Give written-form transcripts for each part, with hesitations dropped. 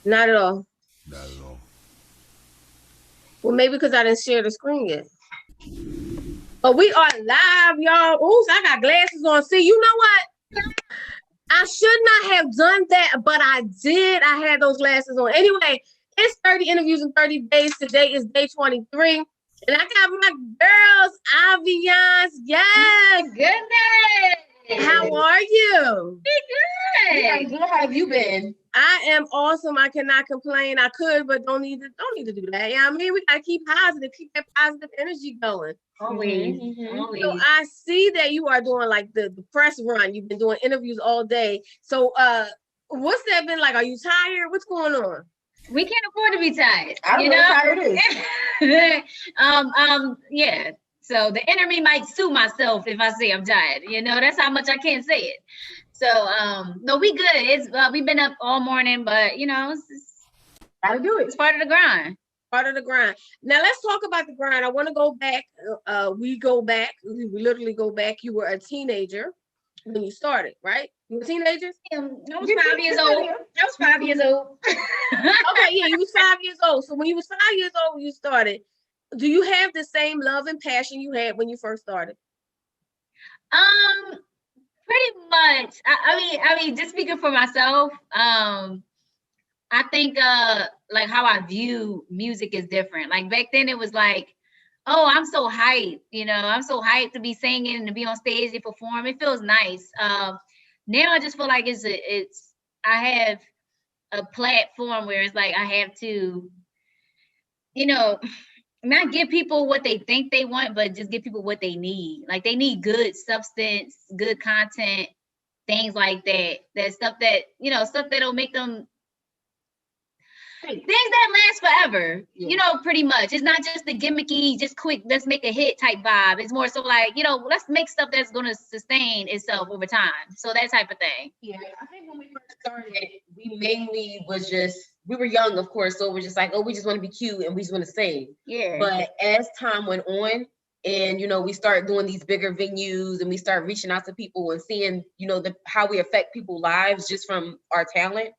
Not at all. Not at all. Well, maybe because I didn't share the screen yet. But we are live, y'all. Ooh, I got glasses on. See, you know what? I should not have done that, but I did. I had those glasses on. Anyway, it's 30 interviews in 30 days. Today is day 23. And I got my girls, Aviance. Yes. Goodness. How are you? Good. Yeah, good. How have you been? I am awesome. I cannot complain. I could, but don't need to do that. Yeah, I mean, we gotta keep positive, keep that positive energy going. Always. Always. So I see that you are doing like the press run. You've been doing interviews all day. So what's that been like? Are you tired? What's going on? We can't afford to be tired. I don't know how it is. Yeah. So the enemy might sue myself if I say I'm tired. That's how much I can't say it. So no, we good. It's we've been up all morning, but it's Gotta do it. it's part of the grind. Part of the grind. Now let's talk about the grind. I want to go back. We literally go back. You were a teenager when you started, right? You were a teenager? I was 5 years old. Okay, yeah, you was 5 years old. So when you was 5 years old when you started, do you have the same love and passion you had when you first started? Pretty much. I mean, just speaking for myself, I think like how I view music is different. Like back then it was like, oh, I'm so hyped, I'm so hyped to be singing and to be on stage and perform. It feels nice. Now I just feel like I have a platform where it's like I have to, not give people what they think they want, but just give people what they need. Like they need good substance, good content, things like that. That stuff that, stuff that'll make them things that last forever, pretty much. It's not just the gimmicky, just quick, let's make a hit type vibe. It's more so like, let's make stuff that's going to sustain itself over time. So that type of thing. Yeah, I think when we first started, we mainly we were young, of course, so we're just like, oh, we just want to be cute and we just want to sing. Yeah. But as time went on, and we start doing these bigger venues, and we start reaching out to people and seeing, how we affect people's lives just from our talent.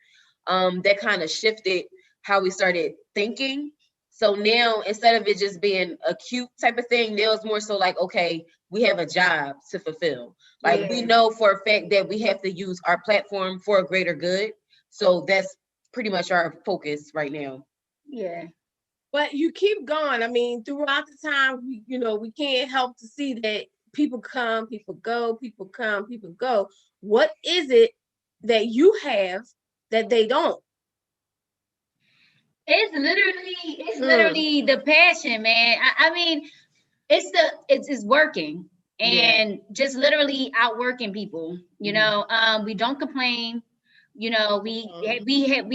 That kind of shifted how we started thinking. So now, instead of it just being a cute type of thing, now it's more so like, okay, we have a job to fulfill. Like we know for a fact that we have to use our platform for a greater good. So that's pretty much our focus right now. Yeah. But you keep going. I mean, throughout the time, we can't help to see that people come, people go, people come, people go. What is it that you have that they don't? It's literally the passion, man. I mean, it's working and just literally outworking people. We don't complain. We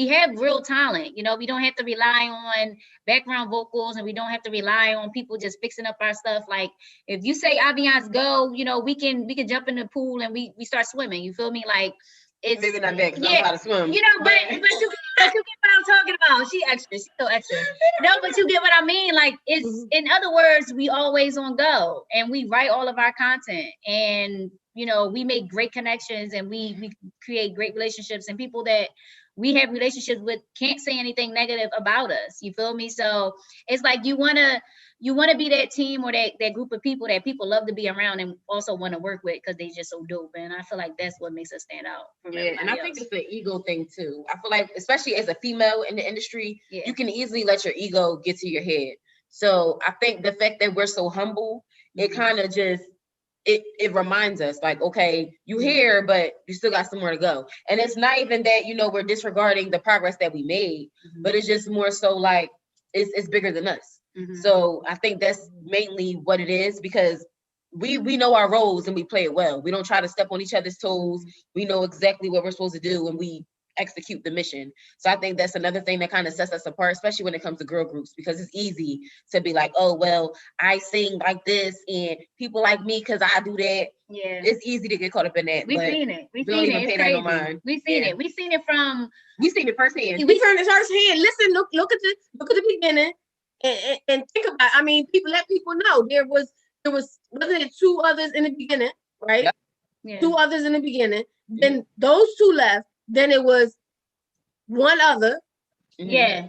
have real talent. We don't have to rely on background vocals, and we don't have to rely on people just fixing up our stuff. Like if you say Aviance go, we can jump in the pool and we start swimming. You feel me? Like it's maybe not that because I know how to swim. But you get what I'm talking about. She's so extra. No, but you get what I mean. Like it's in other words, we always on go, and we write all of our content, and we make great connections, and we create great relationships, and people that we have relationships with can't say anything negative about us. You feel me? So it's like you wanna be that team or that group of people that people love to be around and also want to work with because they just so dope. And I feel like that's what makes us stand out. Yeah, and I think it's an ego thing too. I feel like, especially as a female in the industry, you can easily let your ego get to your head. So I think the fact that we're so humble, it kind of just it reminds us like, okay, you here, but you still got somewhere to go. And it's not even that we're disregarding the progress that we made, but it's just more so like it's bigger than us. So I think that's mainly what it is, because we know our roles and we play it well. We don't try to step on each other's toes. We know exactly what we're supposed to do and we execute the mission. So I think that's another thing that kind of sets us apart, especially when it comes to girl groups, because it's easy to be like, oh, well, I sing like this and people like me because I do that. Yeah. It's easy to get caught up in that. We've seen it. We've seen it. It's crazy. No, We've seen it. We've seen it firsthand. We've seen it firsthand. Listen, look at the beginning. And think about, I mean, let people know there was wasn't it 2 others in the beginning, right? Yeah. 2 others in the beginning. Then those 2 left. Then it was 1 other. Yeah.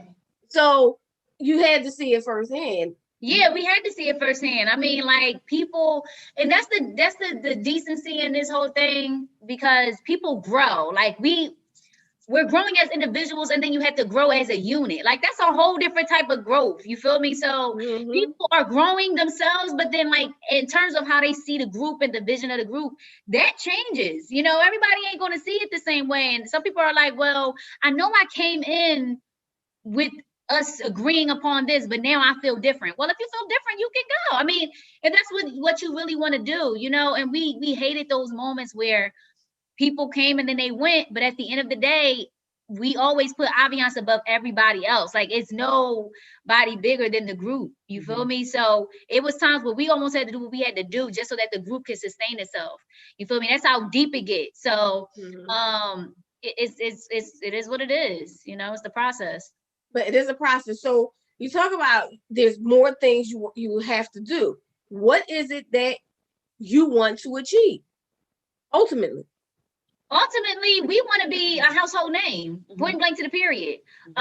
So you had to see it firsthand. Yeah, we had to see it firsthand. I mean, like people, and that's the decency in this whole thing, because people grow. Like we're growing as individuals, and then you have to grow as a unit. Like that's a whole different type of growth. You feel me? So people are growing themselves, but then like in terms of how they see the group and the vision of the group, that changes. You know, everybody ain't gonna see it the same way. And some people are like, well, I know I came in with us agreeing upon this, but now I feel different. Well, if you feel different, you can go. I mean, if that's what you really want to do, you know. And we hated those moments where people came and then they went, but at the end of the day, we always put Aviance above everybody else. Like it's nobody bigger than the group. You feel me? So it was times where we almost had to do what we had to do just so that the group could sustain itself. You feel me? That's how deep it gets. So it is what it is. You know, it's the process. But it is a process. So you talk about there's more things you have to do. What is it that you want to achieve ultimately? Ultimately, we want to be a household name, point blank to the period. We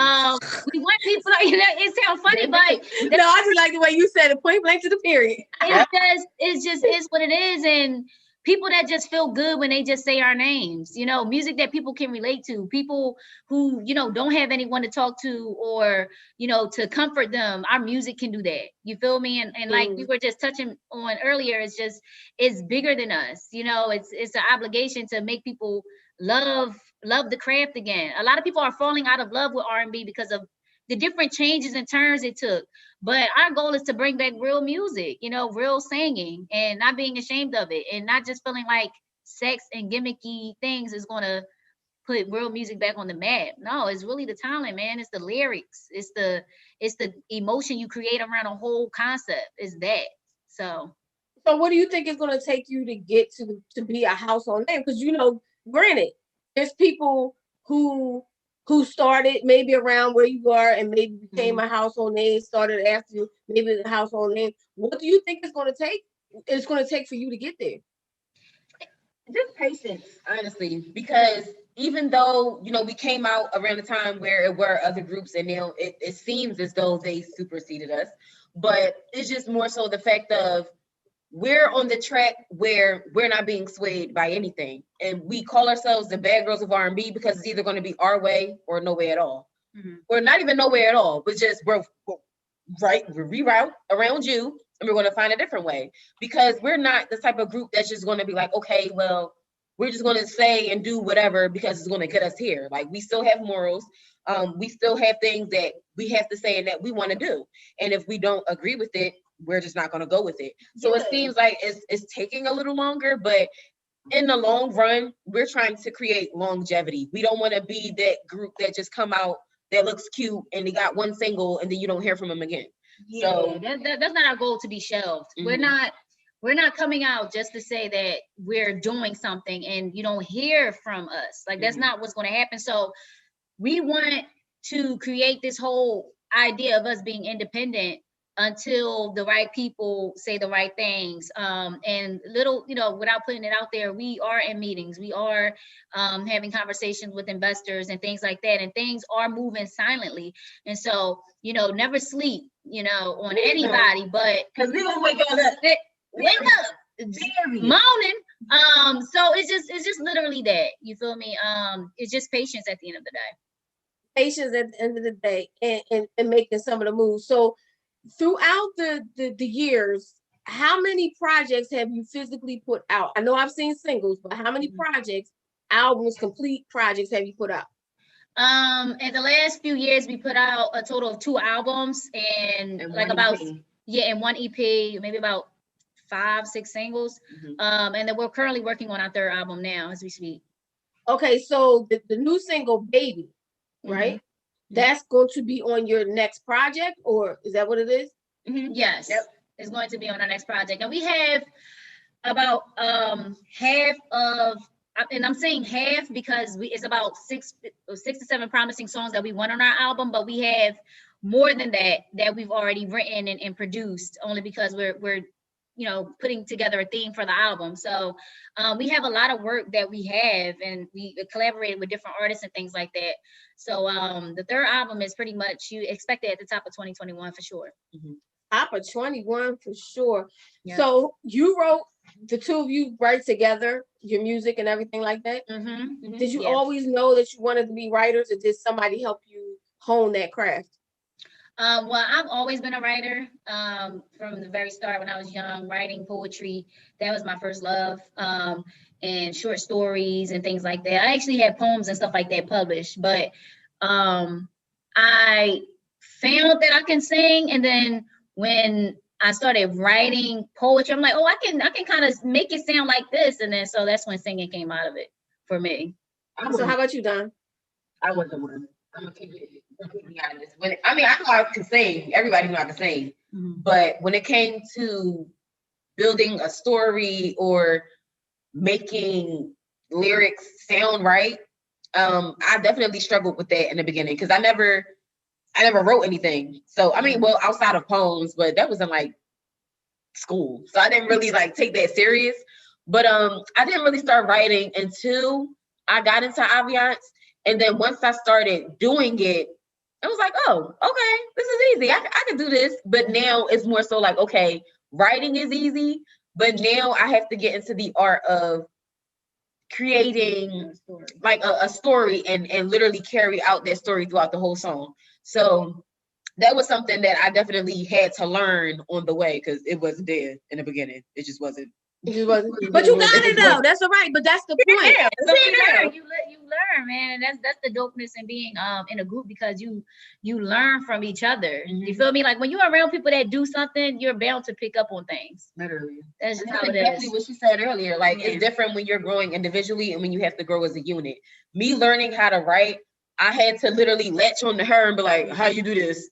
want people, you know, it sounds funny, but no, I just like the way you said it, point blank to the period. It just is what it is. And people that just feel good when they just say our names, you know, music that people can relate to, people who, you know, don't have anyone to talk to or, you know, to comfort them. Our music can do that. You feel me? And like we were just touching on earlier, it's bigger than us. You know, it's an obligation to make people love the craft again. A lot of people are falling out of love with R&B because of the different changes and turns it took. But our goal is to bring back real music, you know, real singing, and not being ashamed of it, and not just feeling like sex and gimmicky things is going to put real music back on the map. No, it's really the talent, man. It's the lyrics. It's the emotion you create around a whole concept. It's that. So what do you think is going to take you to get to be a household name? Because, you know, granted, there's people who started maybe around where you are and maybe became a household name, started after you, maybe the household name. What do you think it's going to take? It's going to take for you to get there? Just patience, honestly, because even though, you know, we came out around the time where it were other groups and now it seems as though they superseded us, but it's just more so the fact of we're on the track where we're not being swayed by anything. And we call ourselves the bad girls of R&B because it's either going to be our way or no way at all. Or not even no way at all, but just we're reroute around you and we're going to find a different way. Because we're not the type of group that's just going to be like, okay, well, we're just going to say and do whatever because it's going to get us here. Like we still have morals. We still have things that we have to say and that we want to do. And if we don't agree with it, we're just not going to go with it. So it seems like it's taking a little longer, but in the long run, we're trying to create longevity. We don't want to be that group that just come out that looks cute and they got one single and then you don't hear from them again. Yeah, so that's not our goal to be shelved. We're not coming out just to say that we're doing something and you don't hear from us. Like that's not what's going to happen. So we want to create this whole idea of us being independent until the right people say the right things. And little, you know, without putting it out there, we are in meetings, we are having conversations with investors and things like that, and things are moving silently. And so, you know, never sleep, you know, on anybody, but because we will wake up, moaning. So it's just literally that. You feel me? It's just patience at the end of the day. Patience at the end of the day, and making some of the moves. So throughout the years, how many projects have you physically put out? I know I've seen singles, but how many projects, albums, complete projects have you put out? In the last few years, we put out a total of 2 albums and like about EP. And 1 EP, maybe about 5-6 singles. And then we're currently working on our 3rd album now as we speak. Okay, so the new single, Baby, right? That's going to be on your next project, or is that what it is? Yes. Yep. It's going to be on our next project. And we have about half of, and I'm saying half because it's about 6 to 7 promising songs that we want on our album, but we have more than that we've already written and produced, only because we're you know, putting together a theme for the album. So we have a lot of work that we have, and we collaborated with different artists and things like that. So the third album is pretty much, you expect it at the top of 2021 for sure. Top of 21 for sure. Yeah. So you wrote, the two of you write together your music and everything like that? Did you always know that you wanted to be writers, or did somebody help you hone that craft? Well, I've always been a writer from the very start. When I was young, writing poetry, that was my first love, and short stories and things like that. I actually had poems and stuff like that published, but I found that I can sing, and then when I started writing poetry, I'm like, oh, I can kind of make it sound like this, and then so that's when singing came out of it for me. So how about you, Don? I wasn't one. I'm gonna keep it completely honest. I know I can sing. Everybody know I can sing. But when it came to building a story or making lyrics sound right, I definitely struggled with that in the beginning, because I never wrote anything. So I mean, well, outside of poems, but that was in like school, so I didn't really like take that serious. But I didn't really start writing until I got into Aviance. And then once I started doing it, I was like, oh, okay, this is easy. I can do this. But now it's more so like, okay, writing is easy, but now I have to get into the art of creating like a story and literally carry out that story throughout the whole song. So that was something that I definitely had to learn on the way, because it wasn't there in the beginning. It just wasn't. But you got it though. That's all right. But that's the point. Yeah, you learn, man, and that's the dopeness in being in a group, because you learn from each other. You feel me? Like when you're around people that do something, you're bound to pick up on things. Literally, that's just how it exactly is. What she said earlier. Like it's different when you're growing individually and when you have to grow as a unit. Me learning how to write, I had to literally latch on to her and be like, "How you do this?"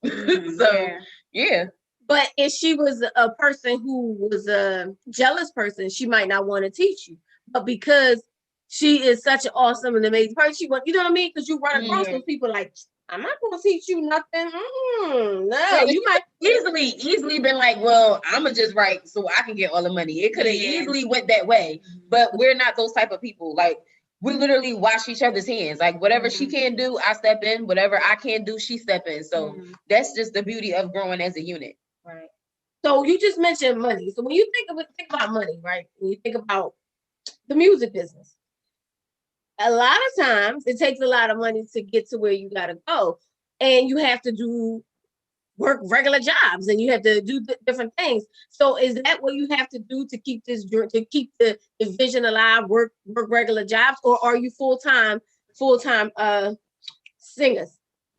So yeah. But if she was a person who was a jealous person, she might not want to teach you. But because she is such an awesome and amazing person, she want, you know what I mean? Because you run across those people like, I'm not going to teach you nothing. No, you might easily been like, well, I'm gonna just write so I can get all the money. It could have easily went that way, but we're not those type of people. Like we literally wash each other's hands. Like whatever she can do, I step in. Whatever I can do, she step in. So that's just the beauty of growing as a unit. Right. So you just mentioned money. So when you think about money, right? When you think about the music business, a lot of times it takes a lot of money to get to where you gotta go, and you have to work regular jobs, and you have to do different things. So is that what you have to do to keep the vision alive? Work regular jobs, or are you full time singers?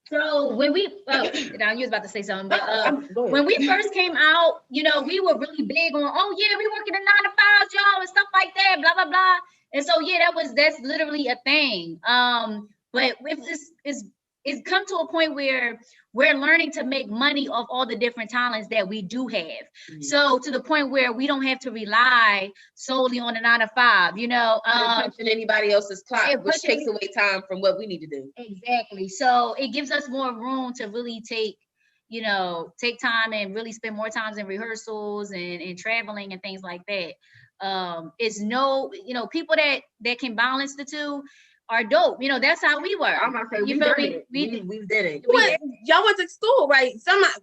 So when we, now you was about to say something, but when we first came out, you know, we were really big on, oh yeah, we working a 9 to 5 job and stuff like that, blah blah blah. And so yeah, that's literally a thing. But with this it's come to a point where we're learning to make money off all the different talents that we do have. So to the point where we don't have to rely solely on a 9 to 5, you know, punching anybody else's clock, which takes away time from what we need to do. Exactly. So it gives us more room to really take time and really spend more times in rehearsals and traveling and things like that. It's people that can balance the two are dope. You know, that's how we were. I'm gonna say we did it. Y'all went to school, right?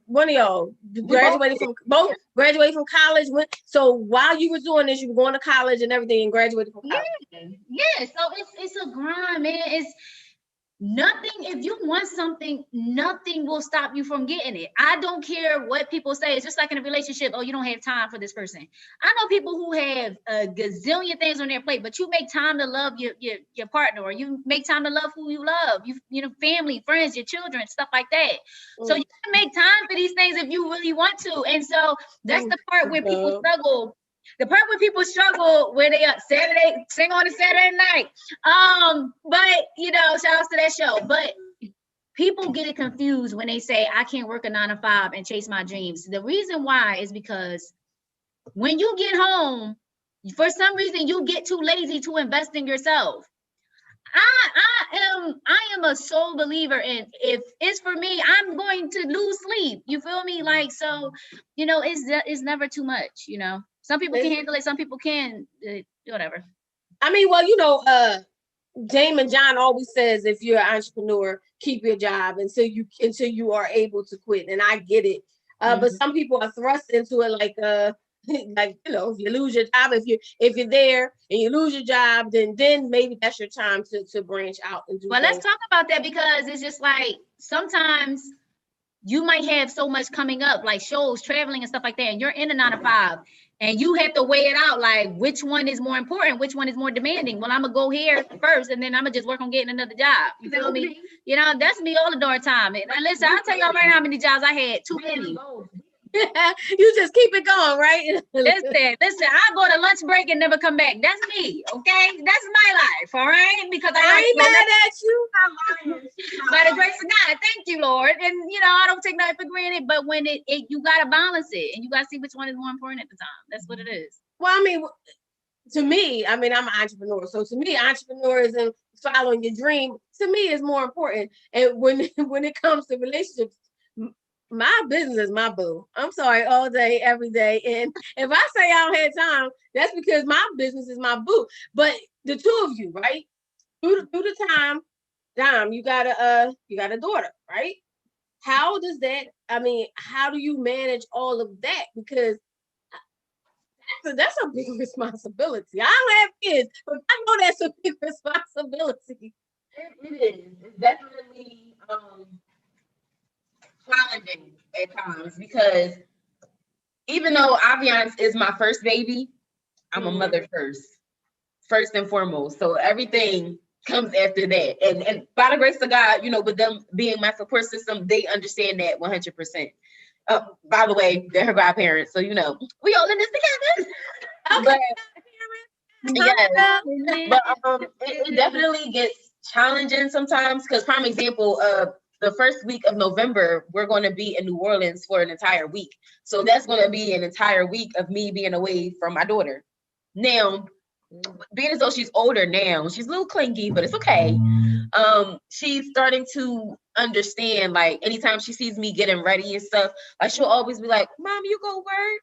One of y'all graduated from college. So while you were doing this, you were going to college and everything, and graduated from college. Yeah. So it's a grind, man. It's nothing. If you want something, nothing will stop you from getting it. I don't care what people say. It's just like in a relationship. Oh, you don't have time for this person. I know people who have a gazillion things on their plate, but you make time to love your partner, or you make time to love who you love. You know, family, friends, your children, stuff like that. So you can make time for these things if you really want to. And so that's the part where people struggle. The part where people struggle, where they sing on a Saturday night. But you know, shout out to that show. But people get it confused when they say I can't work a 9 to 5 and chase my dreams. The reason why is because when you get home, for some reason you get too lazy to invest in yourself. I am a sole believer in, if it's for me, I'm going to lose sleep. You feel me? Like, so, you know, it's never too much, you know. Some people can handle it, some people can, whatever. I mean, well, you know, Damon John always says, if you're an entrepreneur, keep your job until you are able to quit. And I get it. But some people are thrust into it like like, you know, if you lose your job, if you're there and you lose your job, then maybe that's your time to branch out and do. Well, let's talk about that, because it's just like sometimes you might have so much coming up, like shows, traveling and stuff like that, and you're in a 9 to 5, and you have to weigh it out, like which one is more important, which one is more demanding. Well, I'm gonna go here first, and then I'm gonna just work on getting another job. You feel me? You know, that's me all the darn time. And listen, I'll tell y'all right now how many jobs I had. Too many. You just keep it going, right? Listen, I go to lunch break and never come back. That's me, okay? That's my life, all right? Because I ain't mad at you. By the grace of God, thank you, Lord. And you know, I don't take nothing for granted, but when it you gotta balance it, and you gotta see which one is more important at the time. That's what it is. Well, I mean, to me, I mean, I'm an entrepreneur. So to me, entrepreneurism, following your dream, to me is more important. And when it comes to relationships, my business is my boo. I'm sorry, all day, every day. And if I say I don't have time, that's because my business is my boo. But the two of you, right? Through the time, Dom, you got a daughter, right? How does that? I mean, how do you manage all of that? Because that's a big responsibility. I don't have kids, but I know that's a big responsibility. It is. It's definitely challenging at times, because even though Aviance is my first baby, I'm a mother first and foremost. So everything comes after that. And by the grace of God, you know, with them being my support system, they understand that 100%. By the way, they're her godparents, so you know we all in this together. Okay. It definitely gets challenging sometimes, because prime example, the first week of November, we're going to be in New Orleans for an entire week. So that's going to be an entire week of me being away from my daughter. Now, being as though she's older now, she's a little clingy, but it's okay. She's starting to understand, like anytime she sees me getting ready and stuff, like she'll always be like, "Mommy, you gonna work?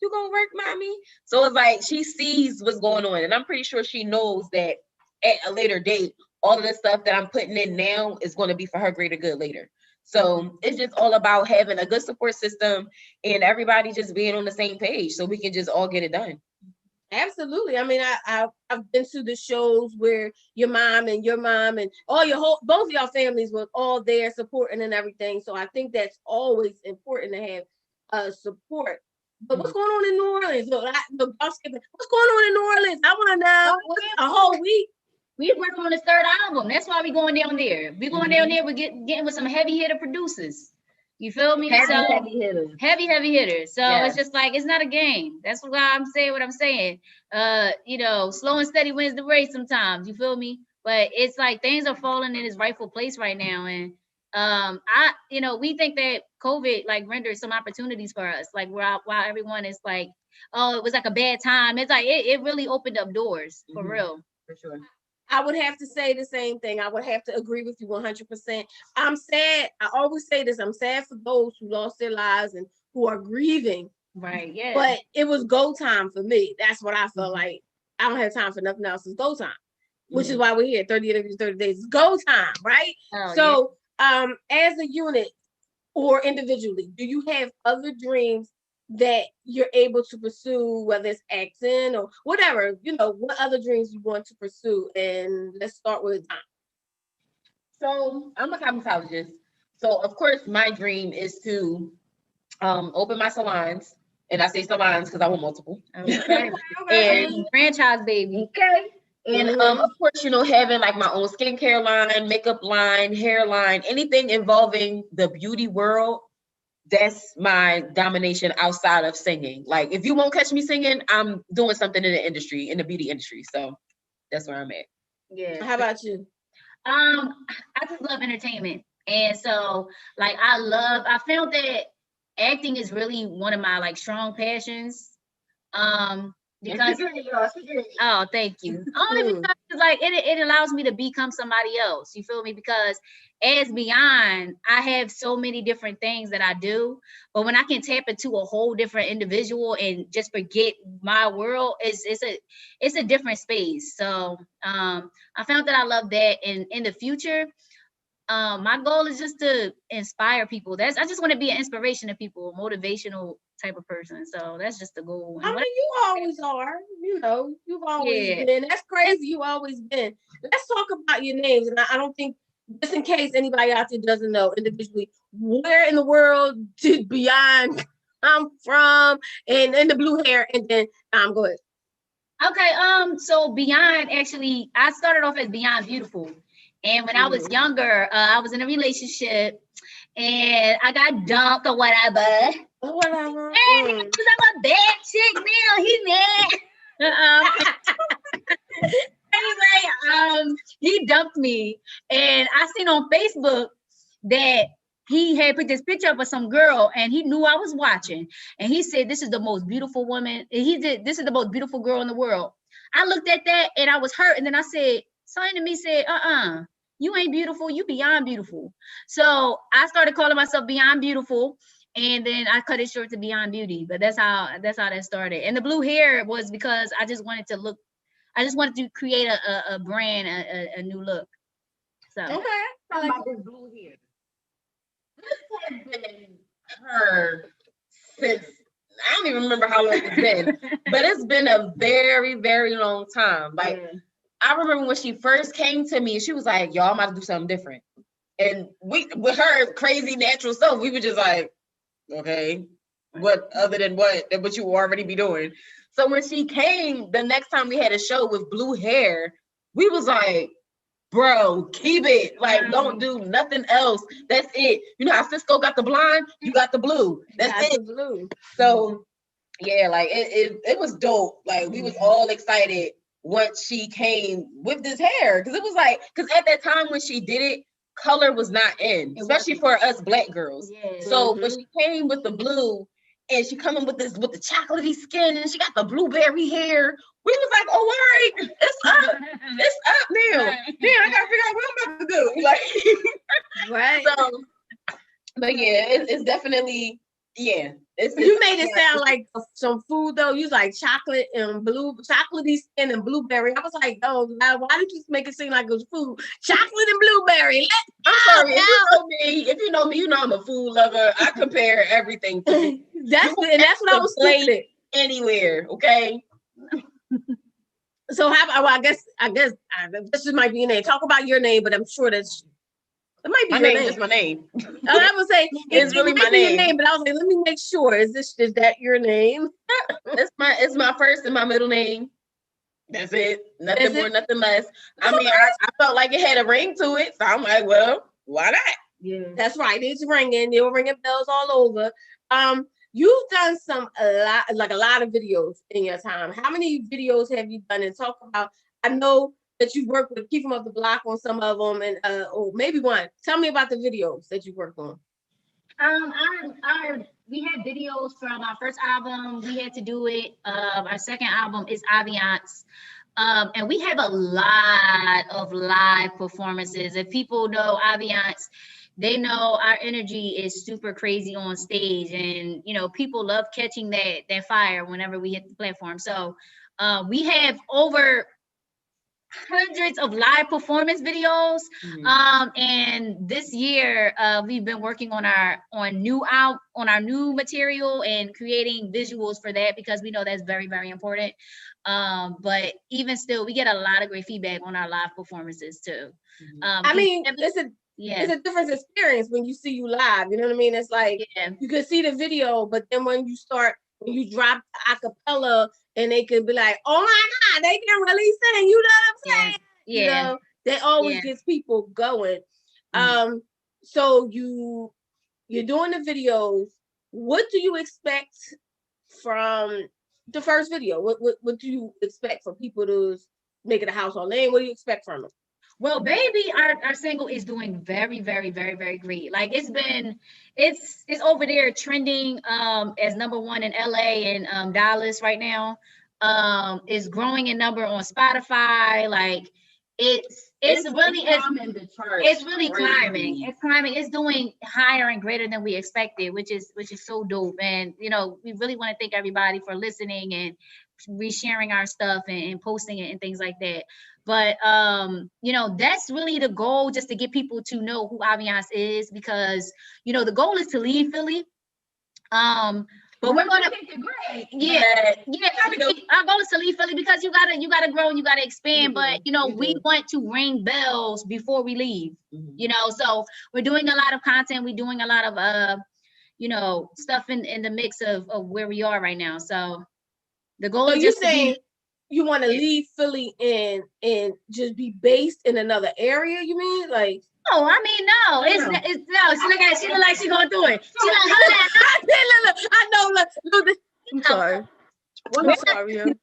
You gonna work, mommy?" So it's like she sees what's going on, and I'm pretty sure she knows that at a later date, all of the stuff that I'm putting in now is going to be for her greater good later. So it's just all about having a good support system and everybody just being on the same page so we can just all get it done. Absolutely. I mean, I've been to the shows where your mom and all both of y'all families were all there supporting and everything. So I think that's always important to have support. But what's going on in New Orleans? What's going on in New Orleans? I want to know. A whole week. We working on his third album. That's why we going down there. We going down there. We're getting with some heavy hitter producers. You feel me? Heavy hitters. Heavy hitters. So It's just like, it's not a game. That's why I'm saying what I'm saying. You know, slow and steady wins the race sometimes. You feel me? But it's like things are falling in its rightful place right now. And we think that COVID like rendered some opportunities for us. Like while everyone is like, oh, it was like a bad time. It's like it really opened up doors for real. For sure. I would have to say the same thing. I would have to agree with you 100%. I'm sad. I always say this. I'm sad for those who lost their lives and who are grieving. Right. Yeah. But it was go time for me. That's what I felt like. I don't have time for nothing else. It's go time, which is why we're here. 30 interviews, 30 days. It's go time, right? So, as a unit or individually, do you have other dreams that you're able to pursue, whether it's acting or whatever, you know, what other dreams you want to pursue? And let's start with Dom. So I'm a cosmetologist. So of course my dream is to open my salons. And I say salons because I want multiple. Okay. And franchise, baby. Okay. And of course, you know, having like my own skincare line, makeup line, hair line, anything involving the beauty world. That's my domination outside of singing. Like, if you won't catch me singing, I'm doing something in the industry, in the beauty industry. So that's where I'm at. Yeah. How about you? I just love entertainment. And so, like, I found that acting is really one of my like strong passions. because oh, thank you. Only because like it allows me to become somebody else. You feel me? Because as Beyond, I have so many different things that I do, but when I can tap into a whole different individual and just forget my world, it's a different space. So I found that I love that, and in the future, my goal is just to inspire people. I just want to be an inspiration to people, a motivational type of person. So that's just the goal. I mean, you always are. You've always been. That's crazy. You always been. Let's talk about your names. And I don't think, just in case anybody out there doesn't know individually, where in the world did Beyond come from? And the blue hair. And then go ahead. Okay. So Beyond, actually, I started off as Beyond Beautiful. And when I was younger, I was in a relationship and I got dumped or whatever. Whatever. And I'm a bad chick now. He mad. Anyway, he dumped me. And I seen on Facebook that he had put this picture up of some girl and he knew I was watching. And he said, this is the most beautiful woman. This is the most beautiful girl in the world. I looked at that and I was hurt. And then I said, something to me said, you ain't beautiful, you beyond beautiful. So I started calling myself Beyond Beautiful, and then I cut it short to Beyond Beauty. But that's how that started. And the blue hair was because I just wanted to create a brand, a new look. So okay, I like this blue hair. This has been her since I don't even remember how long it's been, but it's been a very, very long time. Like I remember when she first came to me, she was like, "Y'all, I'm about to do something different." And we, with her crazy natural self, we were just like, "Okay, what other than what you already be doing?" So when she came, the next time we had a show with blue hair, we was like, "Bro, keep it. Like, don't do nothing else. That's it. You know how Cisco got the blonde, you got the blue. That's it." The blue. So yeah, like it was dope. Like we was all excited once she came with this hair, because it was like, because at that time when she did it, color was not in, especially for us Black girls. Yeah. So when she came with the blue and she coming with the chocolatey skin and she got the blueberry hair, we was like, "Oh, all right, it's up now. Damn, I gotta figure out what I'm about to do." Like, right. So, but yeah, it's definitely, yeah. You made it sound like some food though. You was like chocolate and chocolatey skin and blueberry. I was like, oh, why did you make it seem like it was food? Chocolate and blueberry. I'm sorry. If you know me, you know I'm a food lover. I compare everything to food. That's what I was thinking. Anywhere, okay. So I guess this just might be your name. Talk about your name, but I'm sure that's. It might be my your name. Is my name. I would say it's really my name. Your name, but I was like, let me make sure. Is that your name? It's my first and my middle name. That's it. Nothing more, nothing less. I mean, I felt like it had a ring to it, so I'm like, well, why not? Yeah, that's right. It's ringing. You're ringing bells all over. You've done a lot of videos in your time. How many videos have you done? And talk about. I know that you worked with Keep 'Em Up the Block on some of them, and or maybe one. Tell me about the videos that you worked on. We had videos from our first album. We had to do it. Our second album is Aviance. And we have a lot of live performances. If people know Aviance, they know our energy is super crazy on stage, and people love catching that fire whenever we hit the platform. So we have over hundreds of live performance videos. And this year we've been working on our new material and creating visuals for that, because we know that's very, very important. But even still, we get a lot of great feedback on our live performances too. I mean, it's a different experience when you see you live. You know what I mean? It's like you can see the video, but then when you drop the acapella, and they could be like, "Oh my God, they can really sing." You know what I'm saying? Yeah. That always gets people going. So you're doing the videos. What do you expect from the first video? What do you expect for people to make it a household name? What do you expect from it? Well, Baby, our single is doing very, very, very, very great. Like it's over there trending as #1 in LA and Dallas right now. It's growing in number on Spotify. Like it's really climbing. It's climbing. It's doing higher and greater than we expected, which is so dope. And we really want to thank everybody for listening and resharing our stuff and posting it and things like that. But that's really the goal, just to get people to know who Aviance is, because the goal is to leave Philly. But we're gonna great. Our goal is to leave Philly, because you gotta grow and you gotta expand. But we want to ring bells before we leave. So we're doing a lot of content. We're doing a lot of stuff in the mix of where we are right now. So the goal is just saying you want to leave Philly and just be based in another area. You mean like? No, I mean, no. It's no. She look at it. She look like she going through it. She like, I know. Look. I'm sorry. I'm sorry. Like,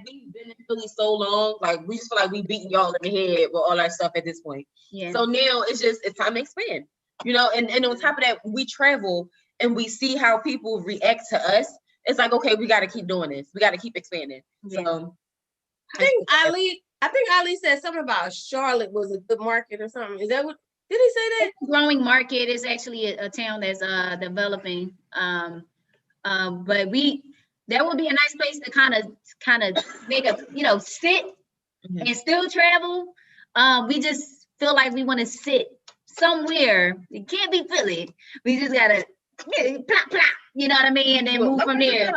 we've been in Philly so long. Like, we just feel like we beating y'all in the head with all our stuff at this point. Yeah. So now it's time to expand. And on top of that, we travel and we see how people react to us. It's like, okay, we got to keep doing this. We got to keep expanding. Yeah. So I think Ali said something about Charlotte was a good market or something. Is that what? Did he say that? Growing market is actually a town that's developing. But that would be a nice place to kind of make a sit and still travel. We just feel like we want to sit somewhere. It can't be Philly. We just gotta plop plop. You know what I mean? And then move from there.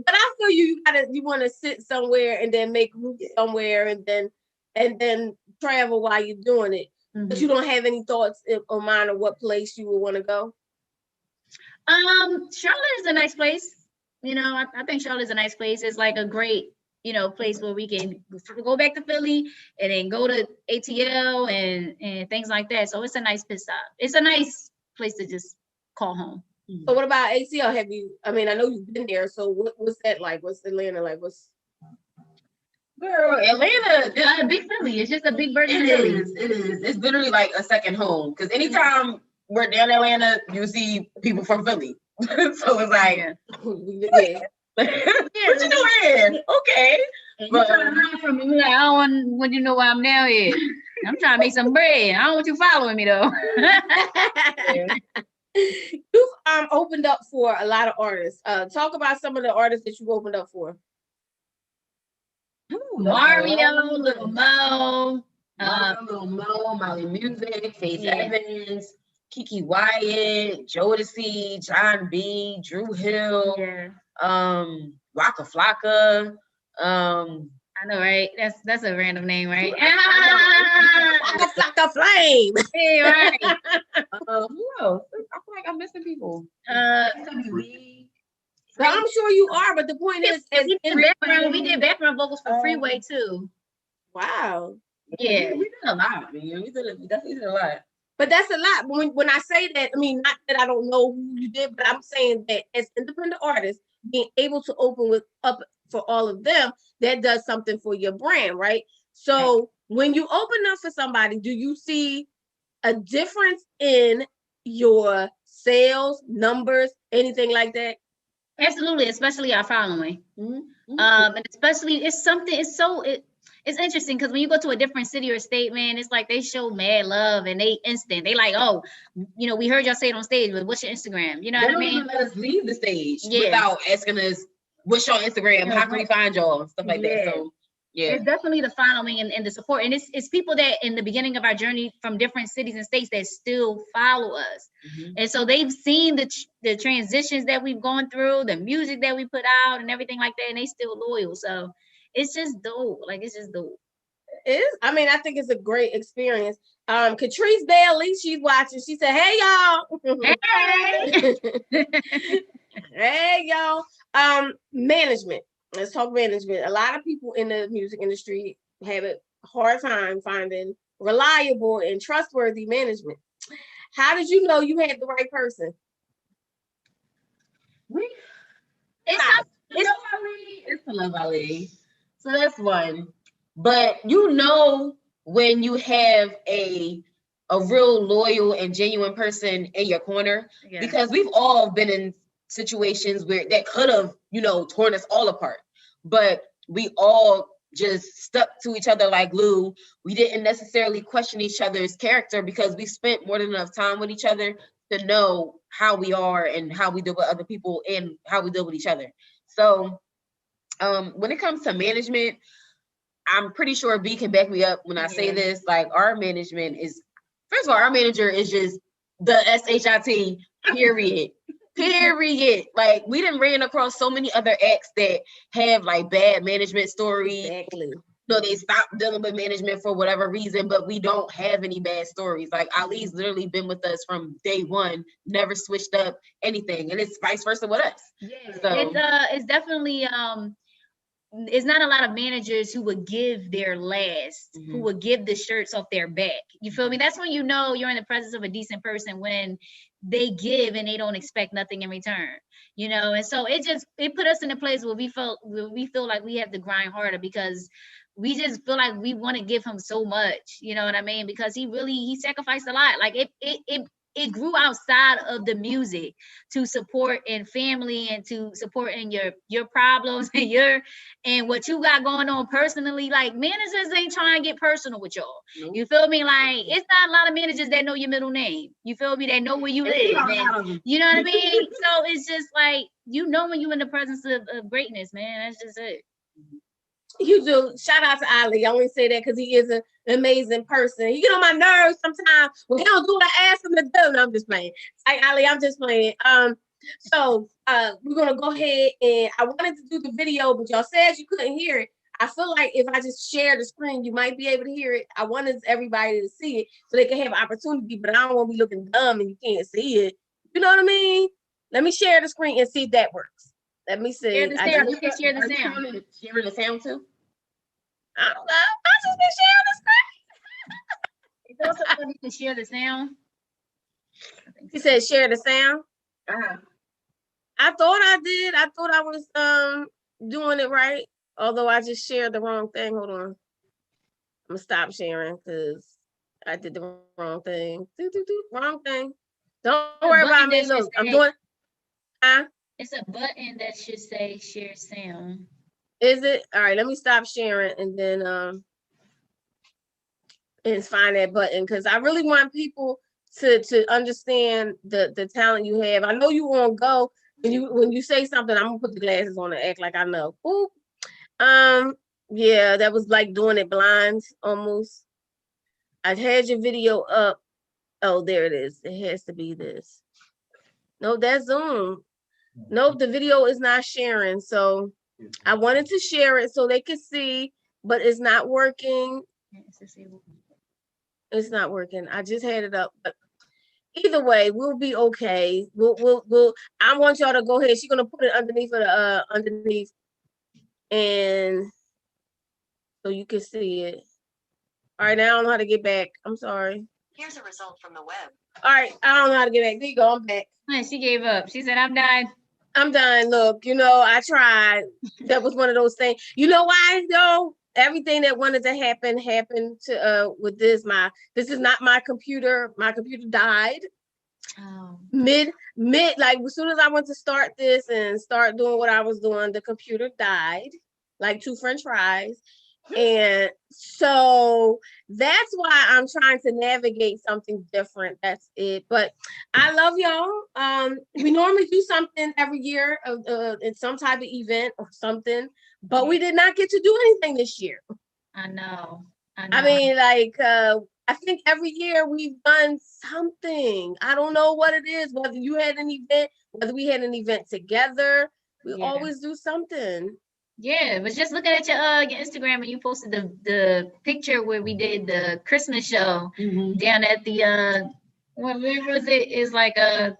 But I feel you want to sit somewhere and then make room somewhere and then travel while you're doing it. Mm-hmm. But you don't have any thoughts on mind of what place you would want to go? Charlotte is a nice place. I think Charlotte is a nice place. It's like a great, place where we can go back to Philly and then go to ATL and things like that. So it's a nice pit stop. It's a nice place to just call home. So what about ATL? I know you've been there. So what's that like? What's Atlanta like? Girl, Atlanta, a big Philly. It's just a big version of Philly. It is. It's literally like a second home. Because anytime we're down in Atlanta, you see people from Philly. So it's like, what you doing? Okay. But you're trying to run from me. Like, I don't want you to know why I'm down here. I'm trying to make some bread. I don't want you following me though. You've opened up for a lot of artists. Talk about some of the artists that you've opened up for. Mario, Lil Mo, Molly Music, Faith Evans, Kiki Wyatt, Jodeci, John B, Drew Hill, Waka Flocka. I know, right? That's a random name, right? Waka Flocka Flame. Hey, right. Who else? I feel like I'm missing people. But I'm sure you are, but the point is, we did background vocals for Freeway too. Wow. Yeah, we did a lot, man. We definitely did a lot. But that's a lot. When I say that, I mean, not that I don't know who you did, but I'm saying that as independent artists, being able to open up for all of them, that does something for your brand, right? So when you open up for somebody, do you see a difference in your sales numbers, anything like that? Absolutely, especially our following. Mm-hmm. And especially it's interesting because when you go to a different city or state, man, it's like they show mad love and they instant. They like, oh, we heard y'all say it on stage, but what's your Instagram? You know what I mean? They don't even let us leave the stage without asking us, what's your Instagram? How can we find y'all? And stuff like that. So yeah, it's definitely the following and the support. And it's people that in the beginning of our journey from different cities and states that still follow us. Mm-hmm. And so they've seen the transitions that we've gone through, the music that we put out and everything like that, and they still loyal. So it's just dope. Like, it's just dope. It is. I mean, I think it's a great experience. Catrice Bailey, she's watching. She said, hey, y'all. Hey. Hey, y'all. Management. Let's talk management. A lot of people in the music industry have a hard time finding reliable and trustworthy management. How did you know you had the right person? It's Love Ali. So that's one. But when you have a a real loyal and genuine person in your corner, because we've all been in situations where that could have, torn us all apart, but we all just stuck to each other like glue. We didn't necessarily question each other's character because we spent more than enough time with each other to know how we are and how we deal with other people and how we deal with each other. So when it comes to management, I'm pretty sure B can back me up when I say this. Like, our management is, first of all, our manager is just the SHIT, period. Period. Like, we done ran across so many other acts that have like bad management stories. Exactly. They stopped dealing with management for whatever reason, but we don't have any bad stories. Like, Ali's literally been with us from day one, never switched up anything, and it's vice versa with us. Yeah, so it's definitely it's not a lot of managers who would give their last, who would give the shirts off their back. You feel me? That's when you know you're in the presence of a decent person, when they give and they don't expect nothing in return, and so it put us in a place where we feel like we have to grind harder, because we just feel like we want to give him so much, you know what I mean? Because he sacrificed a lot. Like, it grew outside of the music to support in family and to support in your problems and what you got going on personally. Like, managers ain't trying to get personal with y'all. Nope. You feel me? Like, it's not a lot of managers that know your middle name. You feel me? That know where you live. You know what I mean? So it's just like, when you're in the presence of greatness, man. That's just it. You do. Shout out to Ali. I only say that because he is an amazing person. He get on my nerves sometimes when he don't do what I ask him to do. No, I'm just playing. Like, Ali, I'm just playing. So we're gonna go ahead, and I wanted to do the video, but y'all said you couldn't hear it. I feel like if I just share the screen, you might be able to hear it. I wanted everybody to see it so they can have opportunity, but I don't want to be looking dumb and you can't see it. You know what I mean? Let me share the screen and see if that works. Let me see. You can share the sound. Sharing the sound too? I don't know. I just been sharing the screen. It's also funny to share the sound. He said share the sound. I thought I did. I thought I was doing it right. Although I just shared the wrong thing. Hold on. I'm gonna stop sharing because I did the wrong thing. Wrong thing. Don't worry about me. Look, I'm doing. It's a button that should say share sound. Is it? All right, let me stop sharing and then and find that button, because I really want people to understand the talent you have. I know you won't go when you say something. I'm gonna put the glasses on and act like I know. Ooh. Yeah, that was like doing it blind almost. I had your video up. Oh, there it is. It has to be this. No, that's Zoom. Nope, the video is not sharing. So I wanted to share it so they could see, but it's not working. It's not working. I just had it up, but either way, we'll be okay. We'll. I want y'all to go ahead. She's gonna put it underneath underneath, and so you can see it. All right, now I don't know how to get back. I'm sorry. Here's a result from the web. All right, I don't know how to get back. There you go. I'm back. She gave up. She said, "I'm done. I'm done. Look, I tried. That was one of those things. You know why though? Everything that wanted to happen happened to with this. This is not my computer. My computer died. Oh. Mid like as soon as I went to start this and start doing what I was doing, the computer died like 2 French fries. And so that's why I'm trying to navigate something different. That's it. But I love y'all. We normally do something every year in some type of event or something, but we did not get to do anything this year. I know. I mean, like I think every year we've done something. I don't know what it is, whether you had an event, whether we had an event together, we always do something. Yeah, but just looking at your Instagram, and you posted the picture where we did the Christmas show down at the where was it? It's like a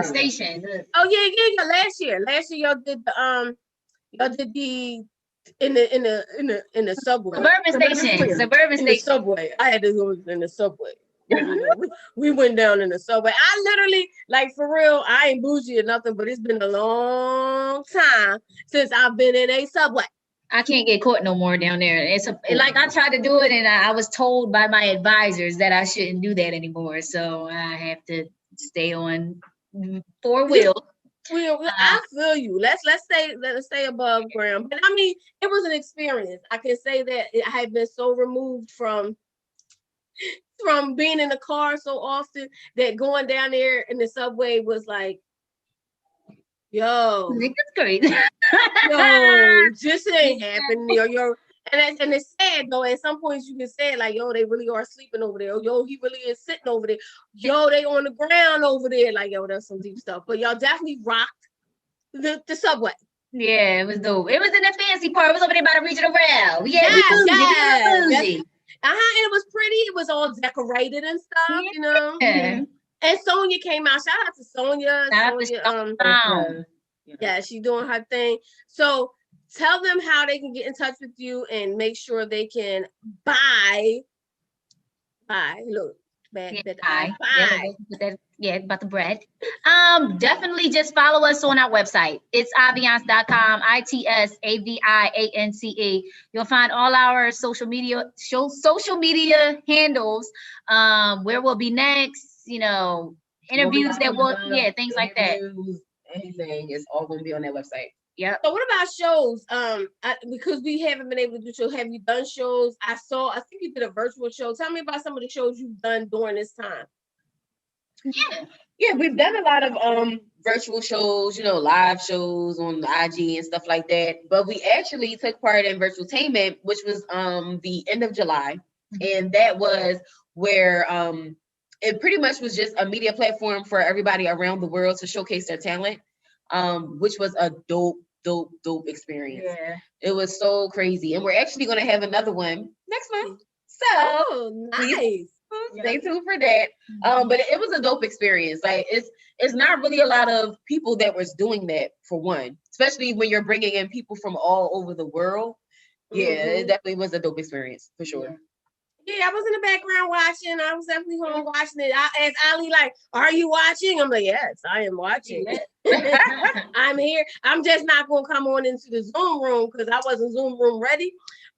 station. Oh yeah. Last year y'all did the in the subway. Suburban station. Subway. I had to go in the subway. We went down in the subway. I literally, like, for real, I ain't bougie or nothing, but it's been a long time since I've been in a subway. I can't get caught no more down there. Like I tried to do it, and I was told by my advisors that I shouldn't do that anymore. So I have to stay on 4 wheels. I feel you. Let's stay above ground. But I mean, it was an experience. I can say that I had been so removed from being in the car so often that going down there in the subway was like, yo, That's great. yo, this ain't happening. And it's sad though. At some points you can say like, yo, they really are sleeping over there. Yo, he really is sitting over there. Yo, they on the ground over there. Like, yo, that's some deep stuff. But y'all definitely rocked the subway. Yeah, it was dope. It was in the fancy part. It was over there by the regional rail. Yeah, yes. And it was pretty. It was all decorated and stuff, you know. Yeah. And Sonia came out. Shout out to Sonia. Yeah, she's doing her thing. So tell them how they can get in touch with you and make sure they can buy. Look, buy. Yeah, about the bread. Definitely just follow us on our website. It's Aviance.com, ITSAVIANCE. You'll find all our social media handles, where we'll be next, interviews things like that. Anything is all going to be on that website. Yeah. So what about shows? Because we haven't been able to do shows, have you done shows? I think you did a virtual show. Tell me about some of the shows you've done during this time. Yeah, we've done a lot of virtual shows, live shows on the IG and stuff like that. But we actually took part in Virtualtainment, which was the end of July. And that was where it pretty much was just a media platform for everybody around the world to showcase their talent, which was a dope experience. Yeah. It was so crazy. And we're actually going to have another one next month. So nice. Stay tuned for that. But it was a dope experience. Like it's not really a lot of people that was doing that, for one, especially when you're bringing in people from all over the world. Yeah, it definitely was a dope experience for sure. Yeah, I was in the background watching. I was definitely home watching it. I asked Ali, like, are you watching? I'm like, yes, I am watching. I'm here. I'm just not going to come on into the Zoom room because I wasn't Zoom room ready.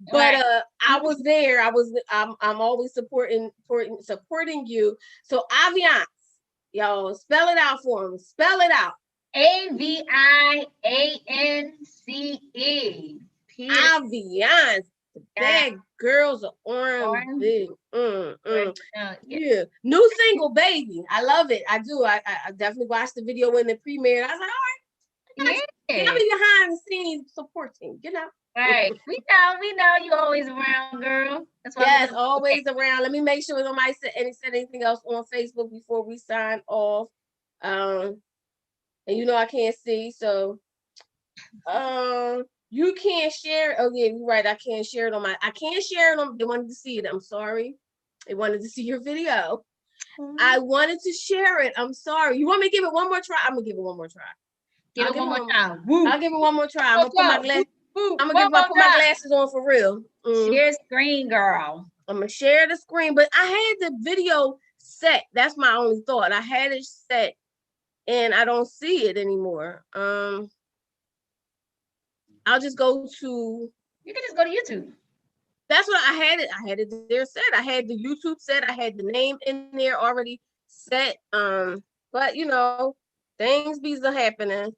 But I was there. I'm always supporting you. So Aviance, y'all, spell it out for them. Spell it out. AVIANCE. Aviance. Bad girls are orange. Yeah. New single, baby. I love it. I do. I definitely watched the video when it premiered. I was like, all right. I'll be behind the scenes supporting, Right. We know you always around, girl. That's why yes, always around. Let me make sure nobody said anything else on Facebook before we sign off. And I can't see, so you can't share. Oh yeah, you're right. I can't share it I can't share it on. They wanted to see it. I'm sorry. They wanted to see your video. I wanted to share it. I'm sorry. You want me to give it one more try? I'm gonna give it one more try. Give it one more time. I'll give it one more try. I'm gonna put my glasses on for real. Share screen, girl. I'm gonna share the screen, but I had the video set. That's my only thought. I had it set, and I don't see it anymore. I'll just go to. You can just go to YouTube. That's what I had it. I had it there set. I had the YouTube set. I had the name in there already set. But things be happening.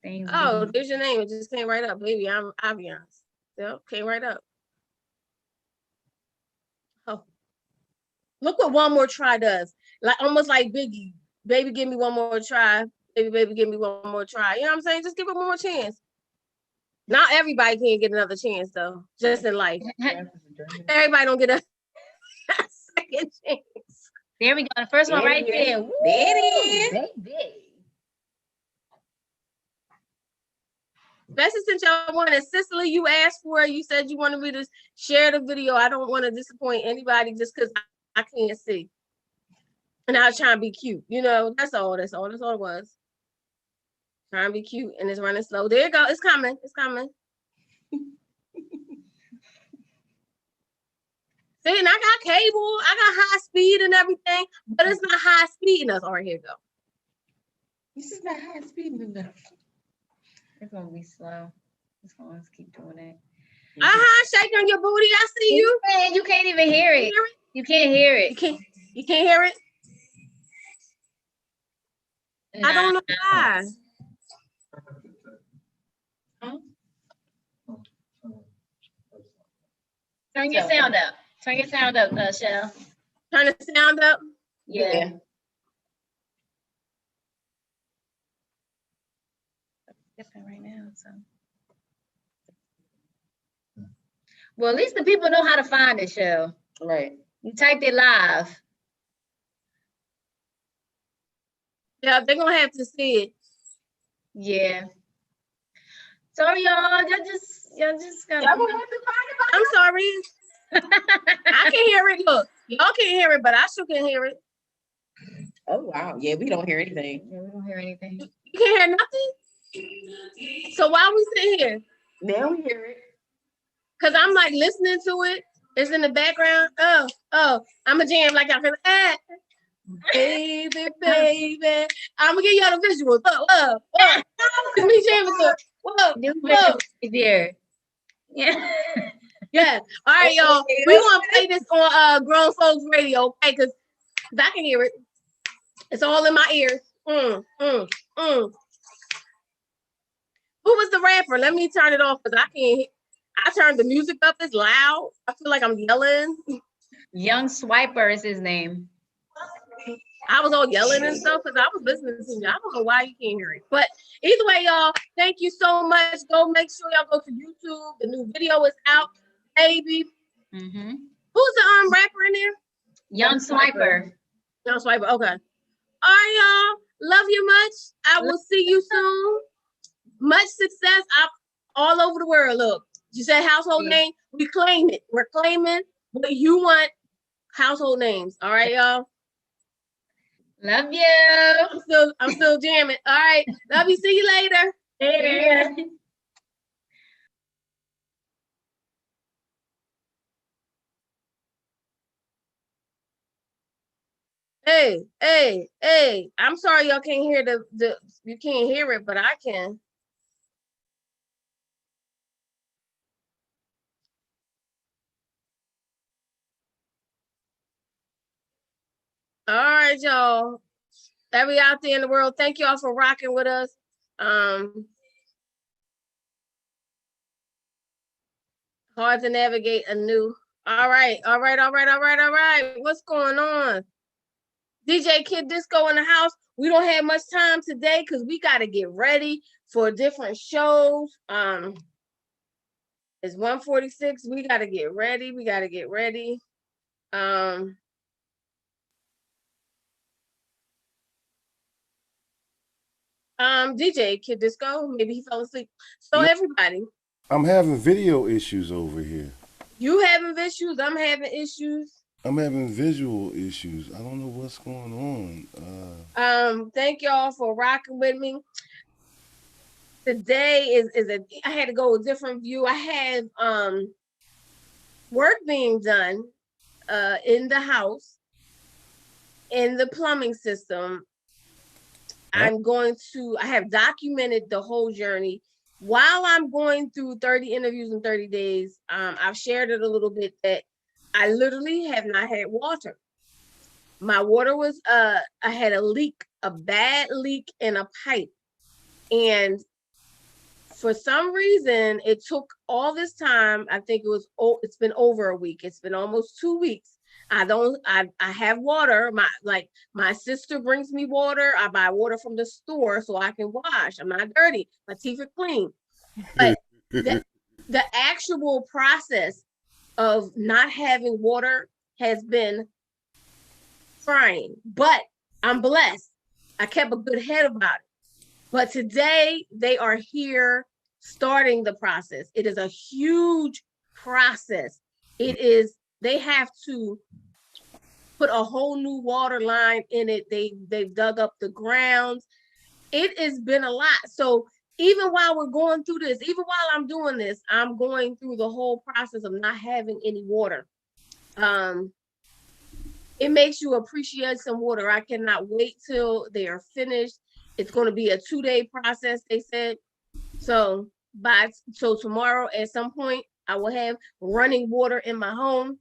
There's your name. It just came right up, baby. I'm Aviance. Yep, came right up. Oh, look what one more try does. Like almost like Biggie. Baby, give me one more try. Baby, give me one more try. You know what I'm saying? Just give it one more chance. Not everybody can get another chance though, just in life. Everybody don't get a second chance. There we go. The first one right there. There it is. Baby. Especially since y'all wanted, Cicely, you asked for it. You said you wanted me to share the video. I don't want to disappoint anybody just because I can't see. And I was trying to be cute. That's all. That's all it was. Trying to be cute, and it's running slow. There you go. It's coming. It's coming. See, and I got cable. I got high speed and everything, but it's not high speed enough. All right, here you go. This is not high speed enough. It's gonna be slow. Let's keep doing it. Shake on your booty. I see you. You can't even hear it. You can't hear it. You can't hear it? Nah. I don't know why. Turn your sound up. Turn your sound up, Shell. Turn the sound up. Yeah. Different right now, so. Well, at least the people know how to find it, Shell. Right. You typed it live. Yeah, they're gonna have to see it. Yeah. Sorry, y'all. Y'all just gotta. I'm sorry. I can hear it. Look, y'all can hear it, but I still can hear it. Oh wow. Yeah, we don't hear anything. Yeah, we don't hear anything. You can't hear nothing. So why we sitting here? Now we hear it. Cause I'm like listening to it. It's in the background. Oh, I'm a jam like y'all can. Baby, baby. I'm gonna give y'all the visuals. Whoa. Let me jam it. Whoa. There. Yeah. Yeah. All right, y'all. We gonna play this on Grown Folks Radio, okay? Cause I can hear it. It's all in my ears. Who was the rapper? Let me turn it off because I can't. I turned the music up. It's loud. I feel like I'm yelling. Young Swiper is his name. I was all yelling and stuff because I was listening to you. I don't know why you can't hear it. But either way, y'all, thank you so much. Go make sure y'all go to YouTube. The new video is out, baby. Mm-hmm. Who's the rapper in there? Young Swiper. Young Swiper. Okay. All right, y'all. Love you much. I will see you soon. Much success all over the world. Look, you said household name. We claim it. We're claiming what you want. Household names. All right, y'all. Love you. I'm still jamming. All right. Love you. See you later. Later. Hey. I'm sorry y'all can't hear you can't hear it, but I can. All right, y'all. Every out there in the world, thank y'all for rocking with us. Hard to navigate a new. All right. What's going on? DJ Kid Disco in the house. We don't have much time today because we got to get ready for different shows. It's 1:46. We got to get ready. DJ Kid Disco, maybe he fell asleep. So everybody. I'm having video issues over here. You having issues? I'm having issues. I'm having visual issues. I don't know what's going on. Thank y'all for rocking with me. Today I had to go a different view. I have work being done in the house, in the plumbing system. I have documented the whole journey. While I'm going through 30 interviews in 30 days, I've shared it a little bit that I literally have not had water. My water was, I had a leak, a bad leak in a pipe. And for some reason, it took all this time. I think it's been over a week. It's been almost 2 weeks. I have water. My sister brings me water. I buy water from the store so I can wash. I'm not dirty. My teeth are clean. But the actual process of not having water has been trying, but I'm blessed. I kept a good head about it. But today they are here starting the process. It is a huge process. They have to put a whole new water line in it. They've dug up the grounds. It has been a lot. So even while we're going through this, even while I'm doing this, I'm going through the whole process of not having any water. It makes you appreciate some water. I cannot wait till they are finished. It's going to be a 2-day process, they said. So tomorrow at some point, I will have running water in my home.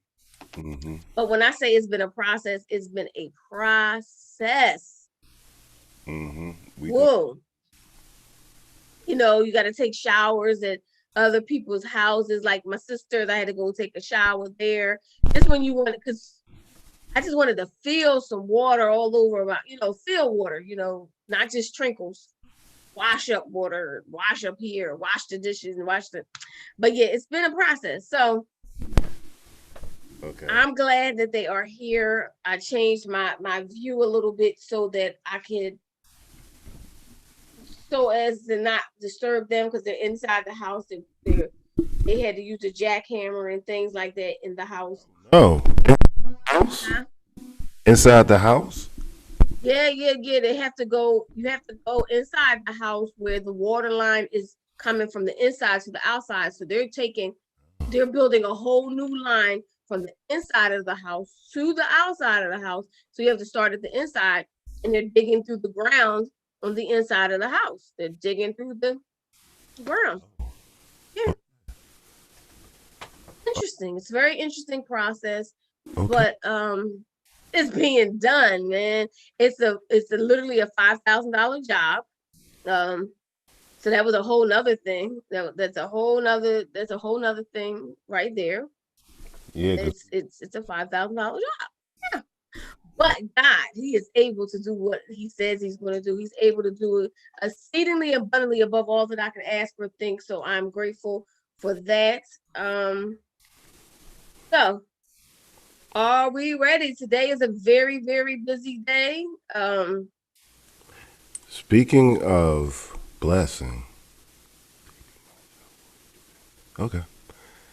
Mm-hmm. But when I say it's been a process, it's been a process. Mm-hmm. Whoa. You know, you got to take showers at other people's houses. Like my sisters, I had to go take a shower there. Just when you want to, because I just wanted to feel some water all over my, feel water, not just trinkles. Wash up water, wash up here, wash the dishes and but yeah, it's been a process. So okay. I'm glad that they are here. I changed my view a little bit so that I could, so as to not disturb them because they're inside the house. They had to use a jackhammer and things like that in the house. Oh, inside the house? Yeah. They have to go. You have to go inside the house where the water line is coming from the inside to the outside. So they're building a whole new line from the inside of the house to the outside of the house. So you have to start at the inside, and they're digging through the ground on the inside of the house. They're digging through the ground. Yeah. Interesting. It's a very interesting process. Okay. But it's being done, man. It's literally a $5,000 job. So that was a whole nother thing. That's a whole nother thing right there. Yeah, it's a $5,000 job. Yeah. But God, He is able to do what He says He's going to do. He's able to do it exceedingly abundantly above all that I can ask or think. So I'm grateful for that. So are we ready? Today is a very, very busy day. Speaking of blessing. Okay.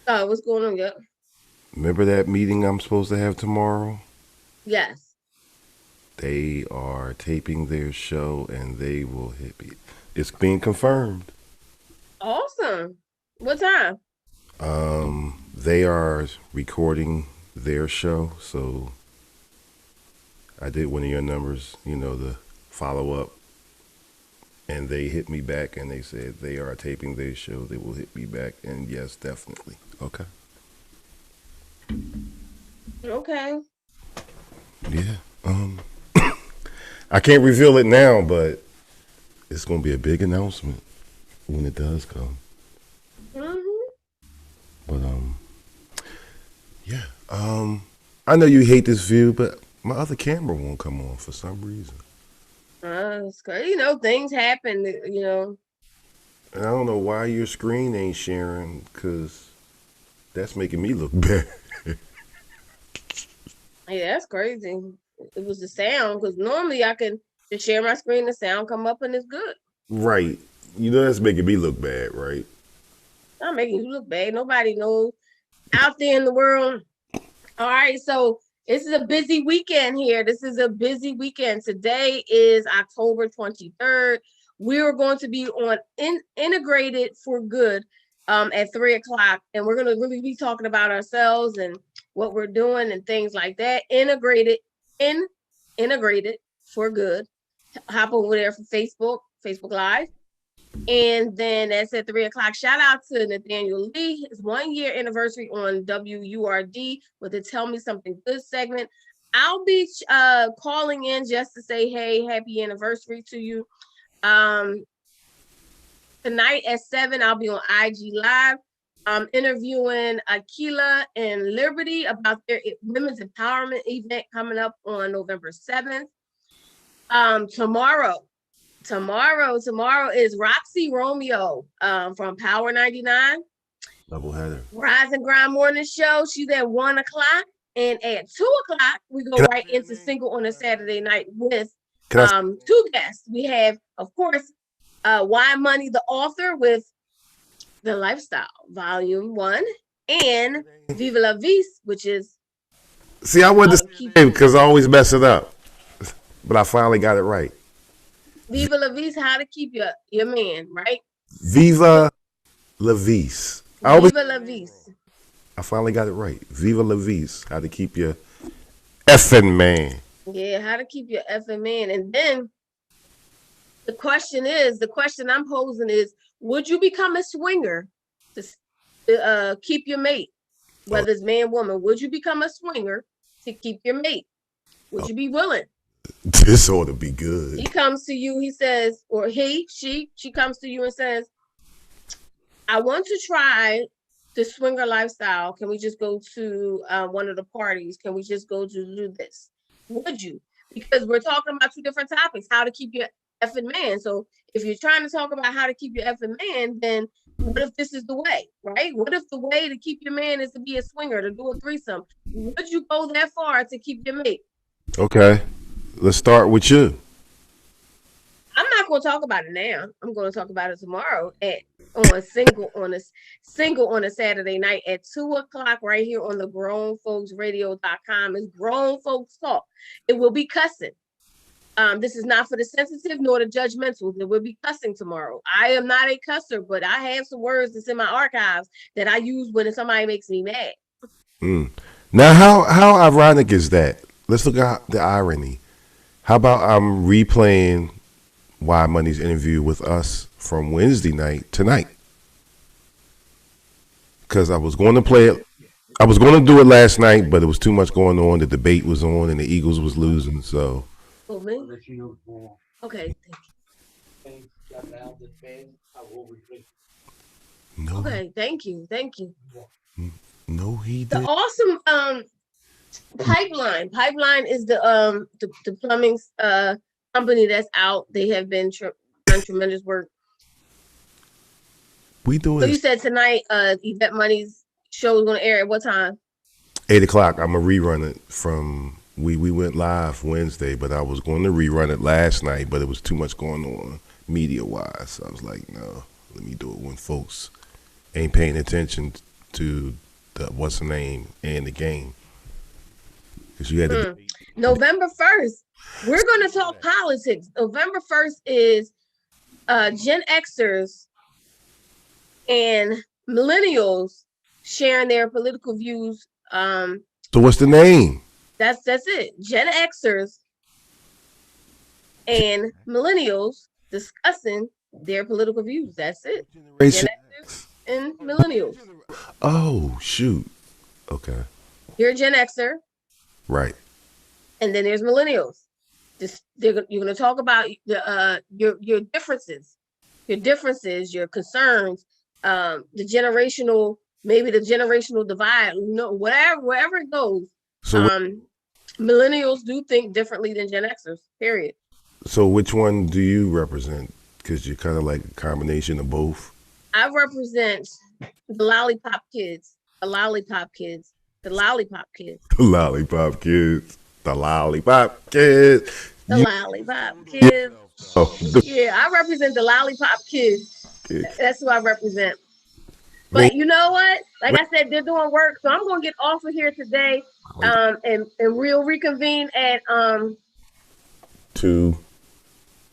What's going on? Yep. Remember that meeting I'm supposed to have tomorrow? Yes. They are taping their show and they will hit me. It's being confirmed. Awesome. What time? They are recording their show, so I did one of your numbers, the follow-up, and they hit me back and they said they are taping their show. They will hit me back, and yes, definitely. Okay. Okay. Yeah. I can't reveal it now, but it's going to be a big announcement when it does come. Mm-hmm. But, yeah. I know you hate this view, but my other camera won't come on for some reason. It's crazy. Things happen, And I don't know why your screen ain't sharing, because that's making me look bad. Yeah, that's crazy. It was the sound, because normally I can just share my screen, the sound come up, and it's good. Right. That's making me look bad, right? Not making you look bad. Nobody knows out there in the world. All right, so this is a busy weekend here. This is a busy weekend. Today is October 23rd. We are going to be on Integrated for Good at 3:00, and we're going to really be talking about ourselves and what we're doing and things like that. Integrated for Good. Hop over there for Facebook Live. And then that's at 3:00. Shout out to Nathaniel Lee. His 1-year anniversary on WURD with the Tell Me Something Good segment. I'll be calling in just to say, hey, happy anniversary to you. Tonight at 7, I'll be on IG Live. I'm interviewing Akila and Liberty about their women's empowerment event coming up on November 7th. Tomorrow is Roxy Romeo from Power 99. Doubleheader. Rise and Grind Morning Show. She's at 1:00. And at 2:00, we go right into Single on a Saturday night with 2 guests. We have, of course, Why Money, the author, with The Lifestyle, Volume 1, and Viva La Vis, which is... See, I wanted to say because I always mess it up. But I finally got it right. Viva La Vis, how to keep your man, right? Viva La Vis. Viva La Vis. I finally got it right. Viva La Vis, how to keep your effing man. Yeah, how to keep your effing man. And then the question I'm posing is, would you become a swinger to keep your mate, whether it's man, woman? Would you become a swinger to keep your mate? Would you be willing? This ought to be good. He comes to you, he says, or she comes to you and says, I want to try the swinger lifestyle. Can we just go to one of the parties? Can we just go to do this? Would you? Because we're talking about two different topics, how to keep your effing man. So if you're trying to talk about how to keep your effing man, then what if this is the way, right? What if the way to keep your man is to be a swinger, to do a threesome? Would you go that far to keep your mate? Okay, let's start with you. I'm not going to talk about it now. I'm going to talk about it tomorrow on single on a Saturday night at 2:00 right here on the grownfolksradio.com. It's Grown Folks Talk. It will be cussing. This is not for the sensitive nor the judgmental. There will be cussing tomorrow. I am not a cusser, but I have some words that's in my archives that I use when somebody makes me mad. Now, how ironic is that? Let's look at the irony. How about I'm replaying Why Money's interview with us from Wednesday night tonight? Because I was going to play it. I was going to do it last night, but it was too much going on. The debate was on, and the Eagles was losing. So, Oh, me? Okay. no, Okay. Thank you. no, he The did. awesome Pipeline. Pipeline is the plumbing company that's out. They have been done tremendous work. We doing So you said tonight, Yvette Money's show is going to air at what time? 8:00. I'm gonna rerun it from. We went live Wednesday, but I was going to rerun it last night, but it was too much going on media wise. So I was like, no, let me do it when folks ain't paying attention to the what's the name and the game. Because you had to. November 1st. We're going to talk politics. November 1st is Gen Xers and millennials sharing their political views. So what's the name? That's it. Gen Xers and millennials discussing their political views. That's it. Generation Gen Xers and millennials. Oh shoot. Okay. You're a Gen Xer, Right. and then there's millennials. You're going to talk about your differences, your concerns, the generational divide. Wherever it goes. So Millennials do think differently than Gen Xers. Period. so which one do you represent? Because you're kind of like a combination of both. I represent the lollipop kids. The lollipop kids. The lollipop kids. The lollipop kids. Oh, Yeah, I represent the lollipop kids. kids. That's who I represent. But you know what? Like I said, they're doing work, so I'm gonna get off of here today. And we'll reconvene at 2.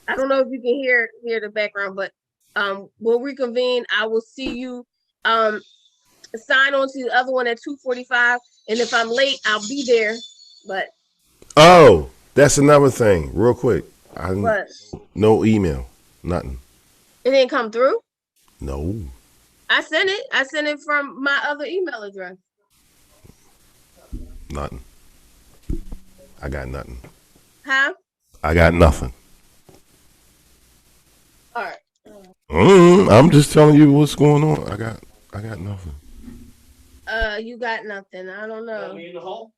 I don't know if you can hear the background, but we'll reconvene. I will see you. Sign on to the other one at 2:45, and if I'm late, I'll be there. But Oh, that's another thing. Real quick. what? No email. Nothing. It didn't come through. No. I sent it from my other email address. Nothing. I got nothing. Huh? I got nothing. All right. I'm just telling you what's going on. I got nothing. You got nothing. I don't You know. want me in the hole?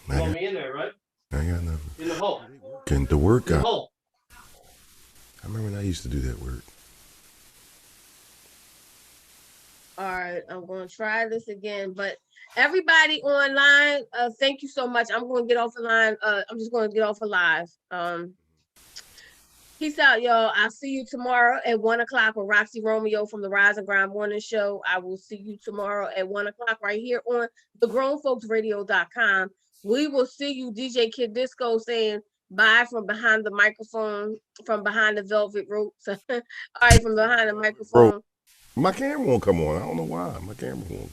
I You want got, me in there, right? I got nothing. In the hole. Can the work In the out? hole. I remember when I used to do that work. All right, I'm going to try this again. But everybody online, thank you so much. I'm going to get off the line. I'm just going to get off a live. Peace out, y'all. I'll see you tomorrow at 1:00 with Roxy Romeo from the Rise and Grind Morning Show. I will see you tomorrow at 1:00 right here on the grownfolksradio.com. We will see you, DJ Kid Disco, saying bye from behind the microphone, from behind the velvet ropes. All right, from behind the microphone. My camera won't come on. I don't know why. My camera won't come on.